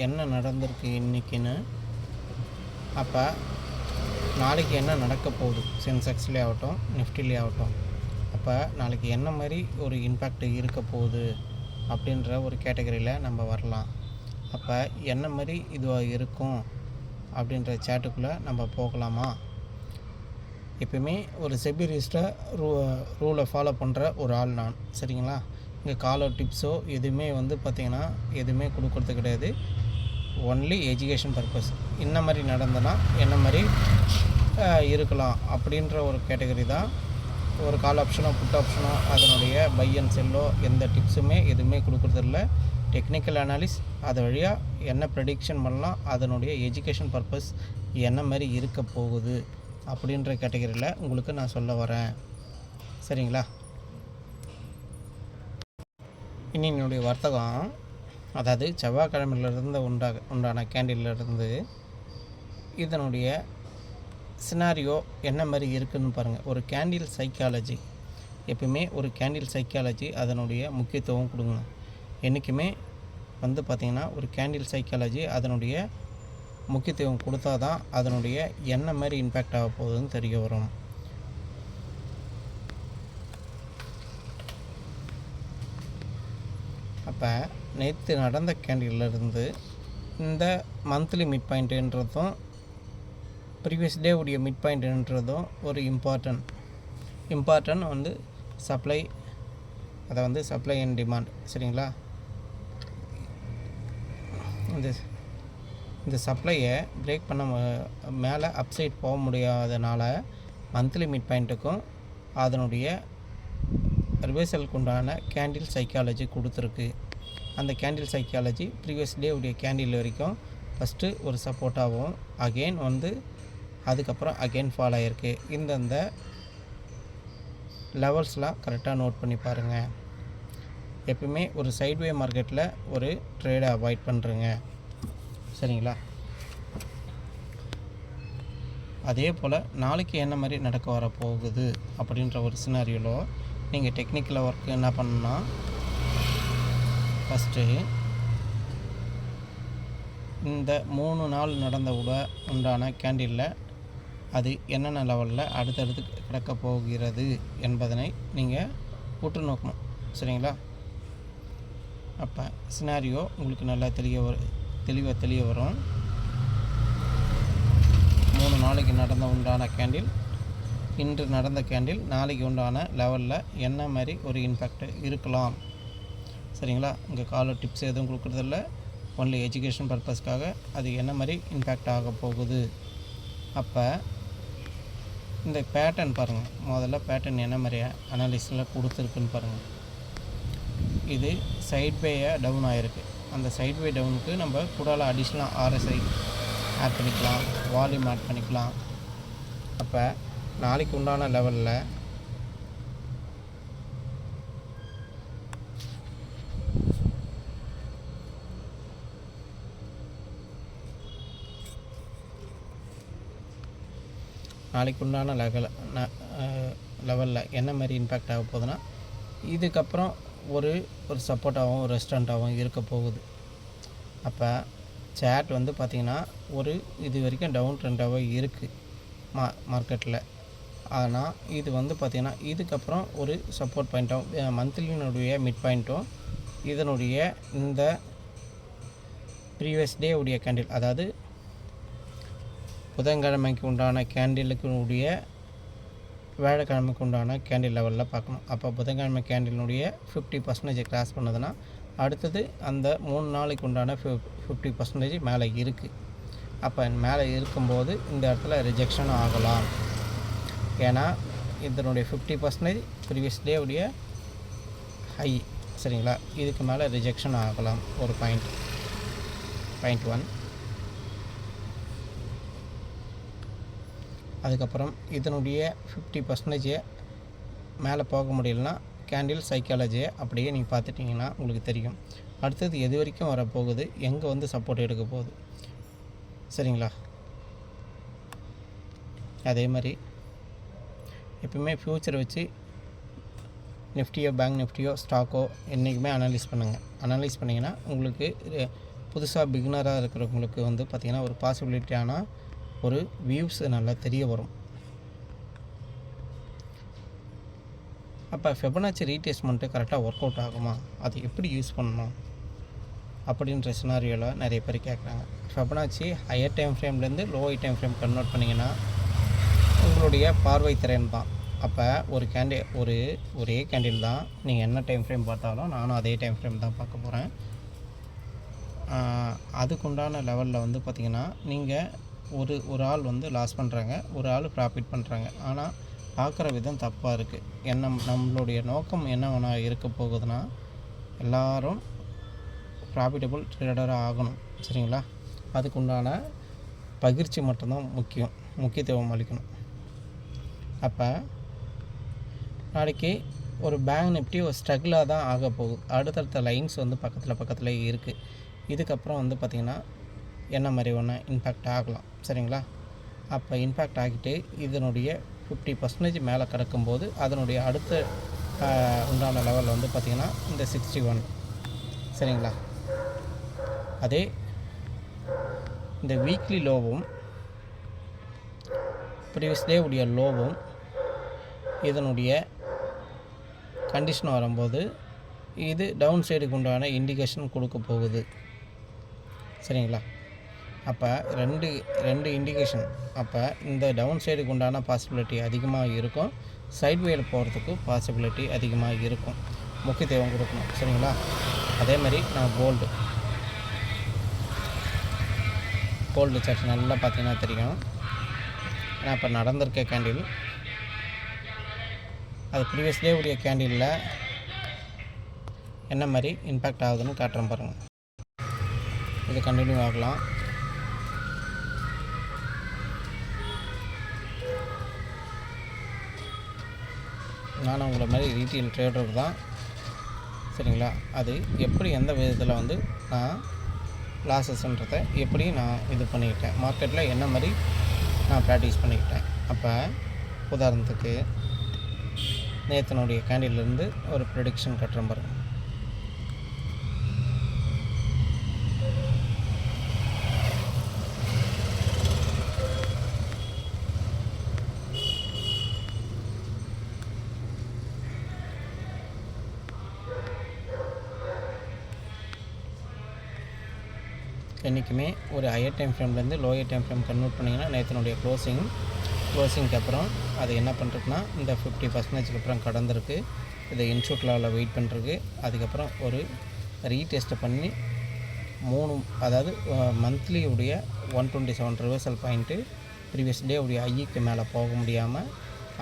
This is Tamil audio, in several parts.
என்ன நடந்திருக்கு இன்றைக்கின்னு, அப்போ நாளைக்கு என்ன நடக்க போகுது சென்செக்ஸ்லேயே ஆகட்டும், நிஃப்டிலே ஆகட்டும். அப்போ நாளைக்கு என்ன மாதிரி ஒரு இம்பேக்ட் இருக்க போகுது அப்படின்ற ஒரு கேட்டகரியில் நம்ம வரலாம். அப்போ என்ன மாதிரி இதுவாக இருக்கும் அப்படின்ற சேட்டுக்குள்ளே நம்ம போகலாமா? எப்பயுமே ஒரு செபி ரிஜிஸ்டர் ரூலை ஃபாலோ பண்ணுற ஒரு ஆள் நான், சரிங்களா? இங்கே காலோ டிப்ஸோ எதுவுமே பார்த்திங்கன்னா எதுவுமே கொடுக்குறது கிடையாது. Only education purpose. என்ன மாதிரி நடந்தனா என்ன மாதிரி இருக்கலாம் அப்படின்ற ஒரு கேட்டகரி தான். ஒரு கால் ஆப்ஷனோ புட் ஆப்ஷனோ அதனுடைய பை அண்ட் செல்லோ எந்த டிப்ஸுமே எதுவுமே கொடுக்குறதில்ல. டெக்னிக்கல் அனாலிஸ் அது வழியாக என்ன ப்ரெடிக்ஷன் பண்ணலாம், அதனுடைய எஜுகேஷன் பர்பஸ் என்ன மாதிரி இருக்க போகுது அப்படின்ற கேட்டகரியில் உங்களுக்கு நான் சொல்ல வரேன், சரிங்களா? இனி என்னுடைய வர்த்தகம், அதாவது செவ்வாய்க்கிழமையிலிருந்து உண்டான கேண்டிலிருந்து இதனுடைய சினாரியோ என்ன மாதிரி இருக்குதுன்னு பாருங்கள். ஒரு கேண்டில் சைக்காலஜி, எப்பவுமே ஒரு கேண்டில் சைக்காலஜி அதனுடைய முக்கியத்துவம் கொடுங்க. என்றைக்குமே பார்த்திங்கன்னா ஒரு கேண்டில் சைக்காலஜி அதனுடைய முக்கியத்துவம் கொடுத்தா தான் அதனுடைய என்ன மாதிரி இம்பேக்ட் ஆக போகுதுன்னு தெரிய வரும். அப்போ நேற்று நடந்த கேண்டிலிருந்து இந்த மந்த்லி மிட் பாயிண்ட்டுன்றதும் ப்ரீவியஸ் டே உடைய மிட் பாயிண்ட்டுன்றதும் ஒரு இம்பார்ட்டன்ட் சப்ளை, அதை சப்ளை அண்ட் டிமாண்ட், சரிங்களா? இந்த சப்ளையை பிரேக் பண்ண மேலே அப்சைட் போக முடியாதனால மந்த்லி மிட் பாயிண்ட்டுக்கும் அதனுடைய ரிவர்சலுக்கு உண்டான கேண்டில் சைக்காலஜி கொடுத்துருக்கு. அந்த கேண்டில் சைக்காலஜி ப்ரீவியஸ் டே உடைய கேண்டில் வரைக்கும் ஃபஸ்ட்டு ஒரு சப்போர்ட்டாகவும் அகெயின் அதுக்கப்புறம் அகெயின் ஃபால் ஆகிருக்கு. இந்தந்த லெவல்ஸ்லாம் கரெக்டாக நோட் பண்ணி பாருங்கள். எப்பவுமே ஒரு சைட்வே மார்க்கெட்டில் ஒரு ட்ரேடை அவாய்ட் பண்ணுறேங்க, சரிங்களா? அதே போல் நாளைக்கு என்ன மாதிரி நடக்க வர போகுது அப்படின்ற ஒரு சினாரியோவில் நீங்கள் டெக்னிக்கல் ஒர்க்கு என்ன பண்ணணும்னா, ஃபஸ்ட்டு இந்த 3 நாள் நடந்த உண்டான கேண்டிலில் அது என்னென்ன லெவலில் அடுத்தடுத்து கிடக்க போகிறது என்பதனை நீங்கள் உற்று நோக்கணும், சரிங்களா? அப்போ சினாரியோ உங்களுக்கு நல்லா தெளிவாக வரும். 3 நாளைக்கு நடந்த உண்டான கேண்டில், இன்று நடந்த கேண்டில், நாளைக்கு உண்டான லெவலில் என்ன மாதிரி ஒரு இம்பேக்ட் இருக்கலாம், சரிங்களா? இங்கே கால டிப்ஸ் எதுவும் கொடுக்குறதில்ல, ஒன்லி எஜுகேஷன் பர்பஸ்க்காக அது என்ன மாதிரி இம்பேக்ட் ஆக போகுது. அப்போ இந்த பேட்டர்ன் பாருங்கள். முதல்ல பேட்டர்ன் என்ன மாதிரி அனாலிசிஸில் கொடுத்துருக்குன்னு பாருங்கள். இது சைட்வேயாக டவுன் ஆகிருக்கு. அந்த சைட்வே டவுனுக்கு நம்ம கூடால அடிஷ்னலாக ஆர்எஸ்ஐ ஆட் பண்ணிக்கலாம், வால்யூம் ஆட் பண்ணிக்கலாம். அப்போ நாளைக்கு உண்டான லெவலில் லெவலில் என்ன மாதிரி இம்பேக்ட் ஆக போகுதுன்னா, இதுக்கப்புறம் ஒரு சப்போர்ட்டாகவும் ஒரு ரெஸ்டாரண்ட்டாகவும் இருக்க போகுது. அப்போ சேட் பார்த்திங்கன்னா ஒரு இது வரைக்கும் டவுன் ட்ரெண்டாகவே இருக்குது மார்க்கெட்டில். ஆனால் இது பார்த்திங்கன்னா இதுக்கப்புறம் ஒரு சப்போர்ட் பாயிண்ட்டாகவும் மந்த்லியினுடைய மிட் பாயிண்ட்டும் இதனுடைய இந்த ப்ரீவியஸ் டே உடைய கேண்டில், அதாவது புதன்கிழமைக்கு உண்டான கேண்டிலுக்குடைய வியாழக்கிழமைக்கு உண்டான கேண்டில் லெவலில் பார்க்கணும். அப்போ புதன்கிழமை கேண்டிலுடைய 50% கிராஸ் பண்ணதுன்னா அடுத்தது அந்த 3 நாளைக்கு உண்டான 50% மேலே இருக்குது. அப்போ மேலே இருக்கும்போது இந்த இடத்துல ரிஜெக்ஷன் ஆகலாம். ஏன்னா இதனுடைய 50% ப்ரீவியஸ் டே உடைய ஹை, சரிங்களா? இதுக்கு மேலே ரிஜெக்ஷன் ஆகலாம். ஒரு பாயிண்ட் 1. அதுக்கப்புறம் இதனுடைய 50% மேலே போக முடியலன்னா கேண்டில் சைக்காலஜியை அப்படியே நீங்கள் பார்த்துட்டிங்கன்னா உங்களுக்கு தெரியும் அடுத்தது எது வரைக்கும் வரப்போகுது, எங்கே சப்போர்ட் எடுக்க போகுது, சரிங்களா? அதே மாதிரி எப்பவுமே ஃப்யூச்சர் வச்சு நிஃப்டியோ பேங்க் நிஃப்டியோ ஸ்டாக்கோ என்றைக்குமே அனலைஸ் பண்ணிங்கன்னா உங்களுக்கு புதுசாக பிகினராக இருக்கிறவங்களுக்கு வந்து பார்த்திங்கன்னா ஒரு பாசிபிலிட்டியான ஒரு வியூஸ் நல்லா தெரிய வரும். அப்போ ஃபெபனாச்சி ரீட்ரேஸ்மெண்ட்டு கரெக்டாக ஒர்க் அவுட் ஆகுமா, அது எப்படி யூஸ் பண்ணணும் அப்படின்ற சினாரியோவில் நிறைய பேர் கேட்குறாங்க. ஃபெபனாச்சி ஹையர் டைம் ஃப்ரேம்லேருந்து லோவர் டைம் ஃப்ரேம் கன்வெர்ட் பண்ணிங்கன்னா உங்களுடைய பார்வை திறன் தான். அப்போ ஒரே கேண்டில் தான் நீங்கள் என்ன டைம் ஃப்ரேம் பார்த்தாலும் நானும் அதே டைம் ஃப்ரேம் தான் பார்க்க போகிறேன். அதுக்குண்டான லெவலில் வந்து பார்த்திங்கன்னா நீங்கள் ஒரு ஆள் வந்து லாஸ் பண்ணுறாங்க, ஒரு ஆள் ப்ராஃபிட் பண்ணுறாங்க. ஆனால் பார்க்குற விதம் தப்பாக இருக்குது. நம்மளுடைய நோக்கம் என்ன இருக்க போகுதுன்னா எல்லோரும் ப்ராஃபிட்டபுள் ட்ரேடராக ஆகணும். சரிங்களா? அதுக்குண்டான பகிர்ச்சி மட்டும்தான் முக்கியத்துவம் அளிக்கணும். அப்போ நாளைக்கு ஒரு பேங்க் நிஃப்டி ஒரு ஸ்ட்ரகிளாக தான் ஆக போகுது. அடுத்தடுத்த லைன்ஸ் வந்து பக்கத்தில் இருக்குது. இதுக்கப்புறம் வந்து பார்த்திங்கன்னா என்ன மாதிரி ஒன்று இம்பேக்ட் ஆகலாம். சரிங்களா? அப்போ இம்பேக்ட் ஆகிட்டு இதனுடைய 50% மேலே கிடக்கும்போது அதனுடைய அடுத்த உண்டான லெவலில் வந்து பார்த்திங்கன்னா இந்த 61. சரிங்களா? அதே இந்த வீக்லி லோவும் ப்ரீவியஸ் டே உடைய லோவும் இதனுடைய கண்டிஷன் வரும்போது இது டவுன் சைடுக்கு உண்டான இண்டிகேஷன் கொடுக்க போகுது. சரிங்களா? அப்போ ரெண்டு இண்டிகேஷன். அப்போ இந்த டவுன் சைடுக்கு உண்டான பாசிபிலிட்டி அதிகமாக இருக்கும், சைட்வேல போகிறதுக்கு பாசிபிலிட்டி அதிகமாக இருக்கும். முக்கியத்துவம் கொடுக்கணும். சரிங்களா? அதேமாதிரி நான் கோல்டு சார்ட் நல்லா பார்த்தீங்கன்னா தெரியும். ஏன்னா இப்போ நடந்திருக்க கேண்டில் அது ப்ரீவியஸ் டே உடைய கேண்டிலில் என்ன மாதிரி இம்பேக்ட் ஆகுதுன்னு காட்டுறேன் பாருங்கள். இது கண்டினியூ ஆகலாம். நான் உங்களை மாதிரி ரீட்டெயில் ட்ரேடர் தான். சரிங்களா? அது எப்படி எந்த விதத்தில் வந்து நான் லாஸஸ்ன்றதை எப்படி நான் இது பண்ணிக்கிட்டேன், மார்க்கெட்டில் என்ன மாதிரி நான் ப்ராக்டிஸ் பண்ணிக்கிட்டேன். அப்போ உதாரணத்துக்கு நேத்தனுடைய கேண்டிலிருந்து ஒரு ப்ரெடிக்ஷன் கட்டுறேன் பாருங்கள். என்றைக்குமே ஒரு ஹையர் டைம் ஃப்ரேம்லேருந்து லோயர் டைம் ஃப்ரேம் கன்வெர்ட் பண்ணிங்கன்னா நேத்தனுடைய க்ளோசிங்க்கு அப்புறம் அது என்ன பண்ணுறதுன்னா இந்த 50%க்கு அப்புறம் கடந்திருக்கு. இதை இன்ஷூட் லெவலில் வெயிட் பண்ணுறதுக்கு அதுக்கப்புறம் ஒரு ரீடெஸ்ட்டை பண்ணி அதாவது மந்த்லி உடைய 127 ரிவர்சல் பாயிண்ட்டு ப்ரீவியஸ் டே உடைய ஐக்கு மேலே போக முடியாமல்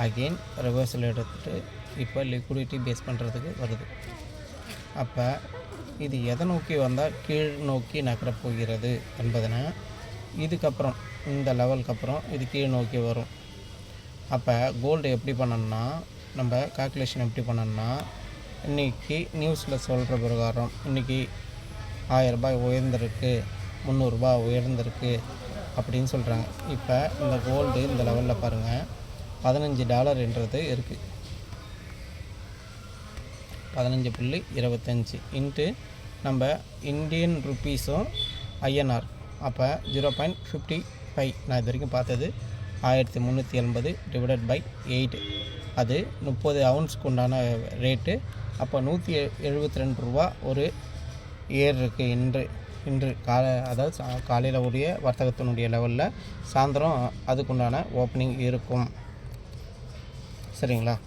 அகெயின் ரிவர்சல் எடுத்துகிட்டு இப்போ லிக்விடிட்டி பேஸ் பண்ணுறதுக்கு வருது. அப்போ இது எதை நோக்கி வந்தால் கீழ் நோக்கி நகரப் போகிறது என்பதனை இதுக்கப்புறம் இந்த லெவலுக்கு அப்புறம் இது கீழ் நோக்கி வரும். அப்போ கோல்டு எப்படி பண்ணணும்னா நம்ம கால்குலேஷன் எப்படி பண்ணணும்னா இன்றைக்கி நியூஸில் சொல்கிற பிரகாரம் இன்றைக்கி 1000 ரூபாய் உயர்ந்திருக்கு, 300 ரூபாய் உயர்ந்திருக்கு அப்படின்னு சொல்கிறாங்க. இப்போ இந்த கோல்டு இந்த லெவலில் பாருங்கள் $15 இருக்குது. 15.25 இன்ட்டு நம்ம இந்தியன் ருப்பீஸும் INR. அப்போ 0.55 நான் இது வரைக்கும் பார்த்தது 1380 டிவைடட் பை 8 அது 30 அவுன்ஸ்க்கு உண்டான ரேட்டு. அப்போ 172 ரூபா ஒரு ஏர் இருக்குது இன்று அதாவது காலையில் உடைய வர்த்தகத்தினுடைய லெவலில் சாயந்தரம் அதுக்குண்டான ஓப்பனிங் இருக்கும். சரிங்களா?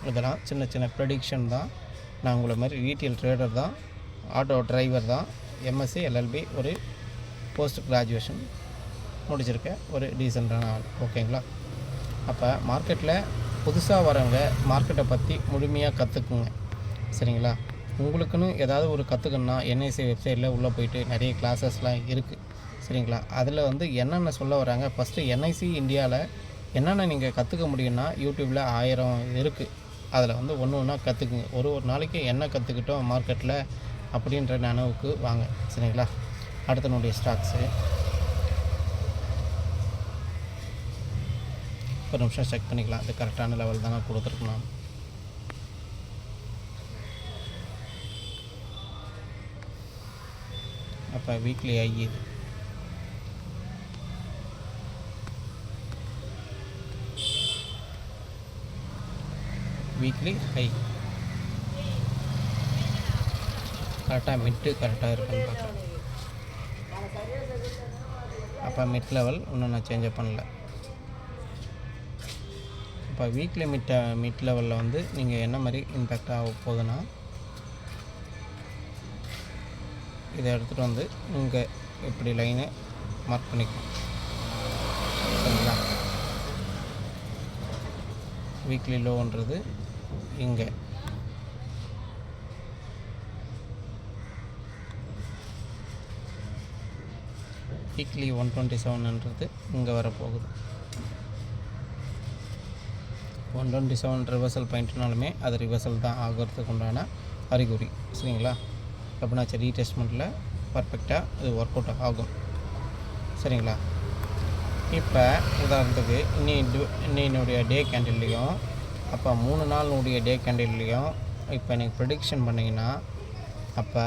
இதெல்லாம் சின்ன சின்ன ப்ரெடிக்ஷன் தான். நான் உங்களை மாதிரி ரீட்டெயில் ட்ரேடர் தான், ஆட்டோ டிரைவர் தான், MSc LLB ஒரு போஸ்ட் கிராஜுவேஷன் முடிச்சிருக்க ஒரு டீசெண்டான ஆள். ஓகேங்களா? அப்போ மார்க்கெட்டில் புதுசாக வரவங்க மார்க்கெட்டை பற்றி முழுமையாக கற்றுக்குங்க. சரிங்களா? உங்களுக்குன்னு ஏதாவது ஒரு கற்றுக்கணுன்னா NIC வெப்சைட்டில் உள்ளே போயிட்டு நிறைய கிளாஸஸ்லாம் இருக்குது. சரிங்களா? அதில் வந்து என்னென்ன சொல்ல வராங்க, ஃபஸ்ட்டு NIC இந்தியாவில் என்னென்ன நீங்கள் கற்றுக்க முடியும்னா யூடியூப்பில் 1000 இருக்குது. அதில் வந்து ஒன்று கற்றுக்குங்க. ஒரு நாளைக்கு என்ன கற்றுக்கிட்டோம் மார்க்கெட்டில் அப்படின்ற நினைவுக்கு வாங்க. சரிங்களா? அடுத்தனுடைய ஸ்டாக்ஸு ஒரு நிமிஷம் செக் பண்ணிக்கலாம். இது கரெக்டான லெவல் தானே கொடுத்துருக்கணும். அப்போ அப்போ வீக்லி ஹை இது. வீக்லி ஹை கரெக்டாக மிட்டு கரெக்டாக இருக்குன்னு பார்க்குறேன். அப்போ மிட் லெவல் இன்னும் நான் சேஞ்சப் பண்ணல. இப்போ வீக்லி மிட் லெவலில் வந்து நீங்கள் என்ன மாதிரி இம்பேக்ட் ஆக போகுதுன்னா, இதை எடுத்துகிட்டு வந்து இங்கே இப்படி லைனை மார்க் பண்ணிக்கணும். சரிங்களா? வீக்லி லோன்றது இங்கே, வீக்லி 127ன்றது இங்கே வரப்போகுது. 127 ரிவர்சல் பாயிண்ட்னாலுமே அது ரிவர்சல் தான் ஆகிறதுக்கு உண்டான அறிகுறி. சரிங்களா? அப்படின்னாச்சு ரீடெஸ்ட்மெண்ட்டில் பர்ஃபெக்டாக இது ஒர்க் அவுட் ஆகும். சரிங்களா? இப்போ உதாரணத்துக்கு இன்னையினுடைய டே கேண்டில்லையும் அப்போ 3 நாளுடைய டே கேண்டில்லையும் இப்போ எனக்கு ப்ரெடிக்ஷன் பண்ணிங்கன்னா, அப்போ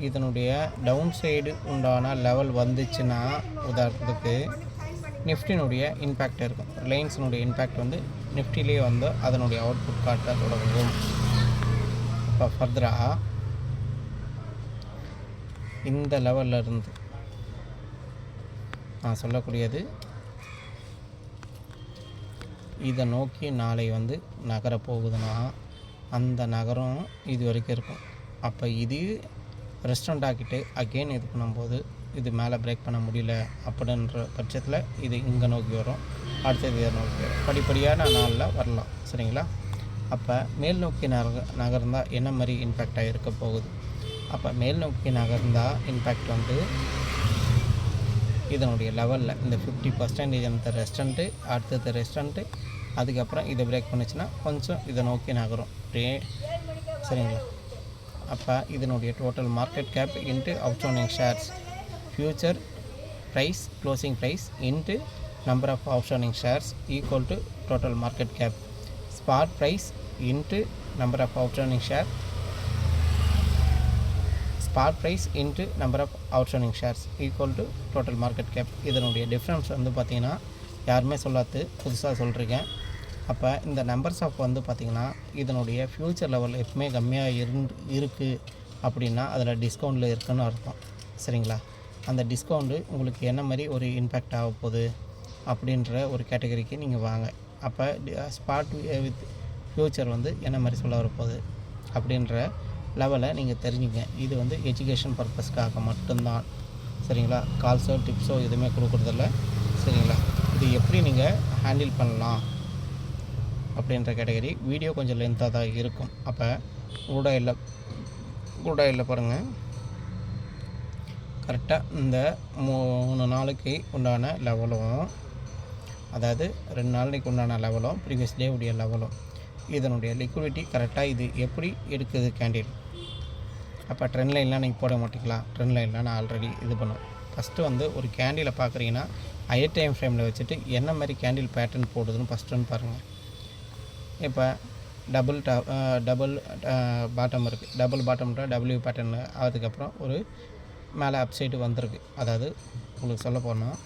இதனுடைய டவுன் சைடு உண்டான லெவல் வந்துச்சுன்னா, உதாரணத்துக்கு நிஃப்டினுடைய இம்பேக்ட் இருக்கும். ரிலையன்ஸினுடைய இம்பேக்ட் வந்து நிஃப்டிலே வந்து அதனுடைய அவுட்புட் காட்ட தொடங்கும். இப்போ ஃபர்தராக இந்த லெவலில் இருந்து நான் சொல்லக்கூடியது இதை நோக்கி நாளை வந்து நகர போகுதுன்னா, அந்த நகரம் இது வரைக்கும் இருக்கும். அப்போ இது ரெஸ்டாரண்ட் ஆக்கிட்டு அகெயின் இது பண்ணும்போது இது மேலே பிரேக் பண்ண முடியல அப்படின்ற பட்சத்தில் இது இங்கே நோக்கி வரும், அடுத்தது இதை நோக்கி வரும். படிப்படியான நாளில் வரலாம். சரிங்களா? அப்போ மேல் நோக்கி நகர்ந்தால் என்ன மாதிரி இம்பேக்டாக இருக்க போகுது? அப்போ மேல் நோக்கி நகர்ந்தால் இம்பேக்ட் வந்து இதனுடைய லெவலில் இந்த 50% அந்த ரெஸ்டாரண்ட்டு, அடுத்தது ரெஸ்டாரண்ட்டு, அதுக்கப்புறம் இதை பிரேக் பண்ணிச்சுன்னா கொஞ்சம் இதை நோக்கி நகரும். சரிங்களா? அப்போ இதனுடைய total market cap into outstanding shares, future price closing price into number of outstanding shares equal to total market cap, spot price into number of outstanding share, spot price into number of outstanding shares equal to total market cap. இதனுடைய டிஃப்ரென்ஸ் வந்து பார்த்திங்கன்னா யாருமே சொல்லாது, புதுசாக சொல்கிறீங்க. அப்போ இந்த நம்பர்ஸ் ஆஃப் வந்து பார்த்திங்கன்னா இதனுடைய ஃப்யூச்சர் லெவல் எப்பவுமே கம்மியாக இருக்குது அப்படின்னா அதில் டிஸ்கவுண்டில் இருக்குதுன்னு அர்த்தம். சரிங்களா? அந்த டிஸ்கவுண்ட்டு உங்களுக்கு என்ன மாதிரி ஒரு இம்பேக்ட் ஆக போகுது அப்படின்ற ஒரு கேட்டகரிக்கு நீங்கள் வாங்க. அப்போ ஸ்பாட் வித் ஃப்யூச்சர் வந்து என்ன மாதிரி சொல்ல வரப்போகுது அப்படின்ற லெவலை நீங்கள் தெரிஞ்சுங்க. இது வந்து எஜுகேஷன் பர்பஸ்க்காக மட்டும்தான். சரிங்களா? கால்ஸோ டிப்ஸோ எதுவுமே கொடுக்குறதில்ல. சரிங்களா? இது எப்படி நீங்கள் ஹேண்டில் பண்ணலாம் அப்படின்ற கேட்டகரி வீடியோ கொஞ்சம் லென்த்தாக தான் இருக்கும். அப்போ கூட இல்லை பாருங்கள், கரெக்டாக இந்த 3 நாளைக்கு உண்டான லெவலும், அதாவது 2 நாளைக்கு உண்டான லெவலும் ப்ரீவியஸ் டே உடைய லெவலும், இதனுடைய லிக்விடிட்டி கரெக்டாக இது எப்படி எடுக்குது கேண்டில். அப்போ ட்ரெண்ட் லைன்லாம் நீங்கள் போட மாட்டீங்களா? ட்ரெண்ட் லைன்லாம் நான் ஆல்ரெடி இது பண்ணுவேன். ஃபஸ்ட்டு வந்து ஒரு கேண்டிலை பார்க்குறீங்கன்னா ஹையர் டைம் ஃப்ரேமில் வச்சுட்டு என்ன மாதிரி கேண்டில் பேட்டர்ன் போடுதுன்னு ஃபஸ்ட்டுன்னு பாருங்கள். இப்போ டபுள் பாட்டம் இருக்குது, டபுள் பாட்டம்ன்ற டபிள்யூ பேட்டர்ன், அதுக்கப்புறம் ஒரு மேலே அப்சைடு வந்திருக்கு. அதாவது உங்களுக்கு சொல்ல போனால்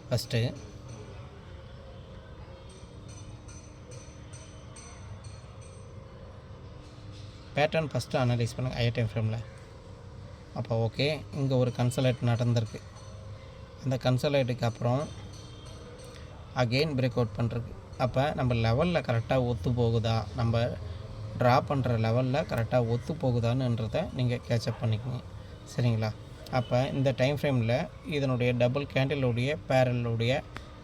ஃபஸ்ட்டு பேட்டர்ன் ஃபஸ்ட்டு அனலைஸ் பண்ணுங்கள் ஹையர் டைம் ஃப்ரேமில். அப்போ ஓகே, இங்கே ஒரு கன்சல்டேட் நடந்திருக்கு. அந்த கன்சல்டேட்டுக்கு அப்புறம் அகெயின் பிரேக் அவுட் பண்ணுறது. அப்போ நம்ம லெவலில் கரெக்டாக ஒத்து போகுதா, நம்ம ட்ரா பண்ணுற லெவலில் கரெக்டாக ஒத்து போகுதான்ன்றதை நீங்கள் கேட்சப் பண்ணிக்கோங்க. சரிங்களா? அப்போ இந்த டைம் ஃப்ரேமில் இதனுடைய டபுள் கேண்டிலுடைய பேரலுடைய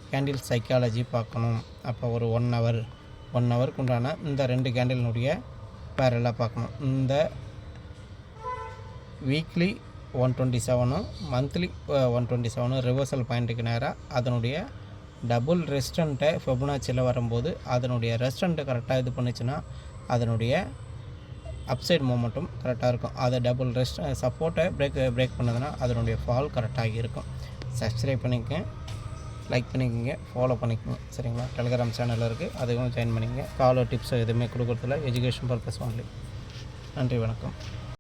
கேண்டில் சைக்காலஜி பார்க்கணும். அப்போ ஒரு 1 ஹவருக்கு உண்டான இந்த 2 கேண்டிலுடைய பேரலாக பார்க்கணும். இந்த வீக்லி 127 மந்த்லி 127 ரிவர்சல் பாயிண்ட்டுக்கு நேராக அதனுடைய டபுள் ரெஸ்டண்ட்டை ஃபெபனாச்சியில் வரும்போது அதனுடைய ரெஸ்டண்ட்டை கரெக்டாக இது பண்ணிச்சுன்னா அதனுடைய அப்சைட் மூமெண்ட்டும் கரெக்டாக இருக்கும். அதை டபுள் சப்போர்ட்டை பிரேக் பண்ணதுன்னா அதனுடைய ஃபால் கரெக்டாக இருக்கும். சப்ஸ்கிரைப் பண்ணிக்கங்க, லைக் பண்ணிக்கோங்க, ஃபாலோ பண்ணிக்கோங்க. சரிங்களா? டெலிகிராம் சேனல் இருக்குது, அதுவும் ஜாயின் பண்ணிக்கங்க. காலோ டிப்ஸ் எதுவுமே கொடுக்குறதில்ல, எஜுகேஷன் பர்பஸ் ஒன்லி. நன்றி, வணக்கம்.